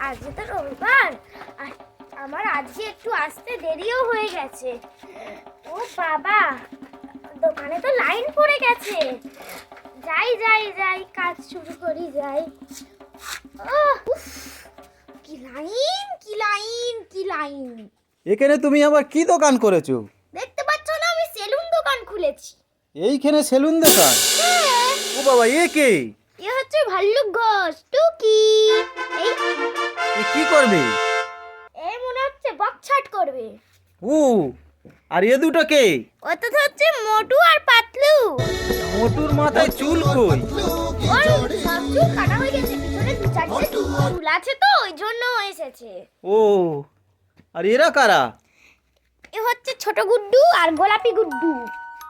আজকে তো রবিবার, আর আমার আজকে একটু আসতে দেরিও হয়ে গেছে। ও বাবা, দোকানে তো লাইন পড়ে গেছে। যাই যাই যাই, কাজ শুরু করি, যাই। উফ, কি লাইন, কি লাইন, কি লাইন! এখানে তুমি আবার কি দোকান করেছো? দেখতে পাচ্ছ না, আমি সেলুন দোকান খুলেছি। এইখানে সেলুন দোকান? হ্যাঁ, ও বাবা, এ কে? এ হচ্ছে ভাল্লুক ঘোষ, টুকি। এই এ কি করবে? এ মনে হচ্ছে বকছাট করবে। ও, আর এ দুটো কে? ও তো হচ্ছে মোটু আর পাতলু। মোটুর মাথায় চুল কই? ওর সব চুল কাটা হয়ে গেছে, পিছনে দু চারটে চুল আছে তো, ওই জন্য এসেছে। ও, আর এরা কারা? এ হচ্ছে ছোট গুড্ডু আর গোলাপি গুড্ডু,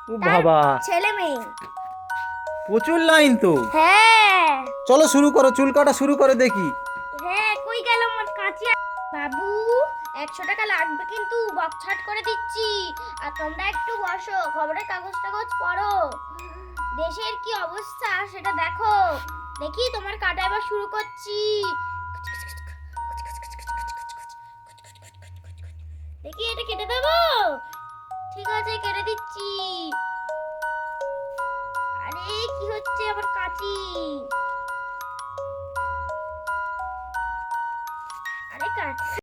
ও তার বাবা, ছেলে মেয়ে। প্রচুর লাইন তো। হ্যাঁ চলো শুরু করো, চুল কাটা শুরু করে দেখি। হ্যাঁ, কই গেল আমার কাঁচি? বাবু, 100 টাকা লাগবে কিন্তু, বকছাট করে দিচ্ছি। আর তোমরা একটু বসো, খবরের কাগজ টাগজ পড়ো, দেশের কি অবস্থা সেটা দেখো। দেখি, তোমার কাটা এবার শুরু করছি। দেখি, এটা কেটে দেবো? ঠিক আছে, কেটে দিচ্ছি। আরে কি হচ্ছে আমার কাঁচি? আরে কাট।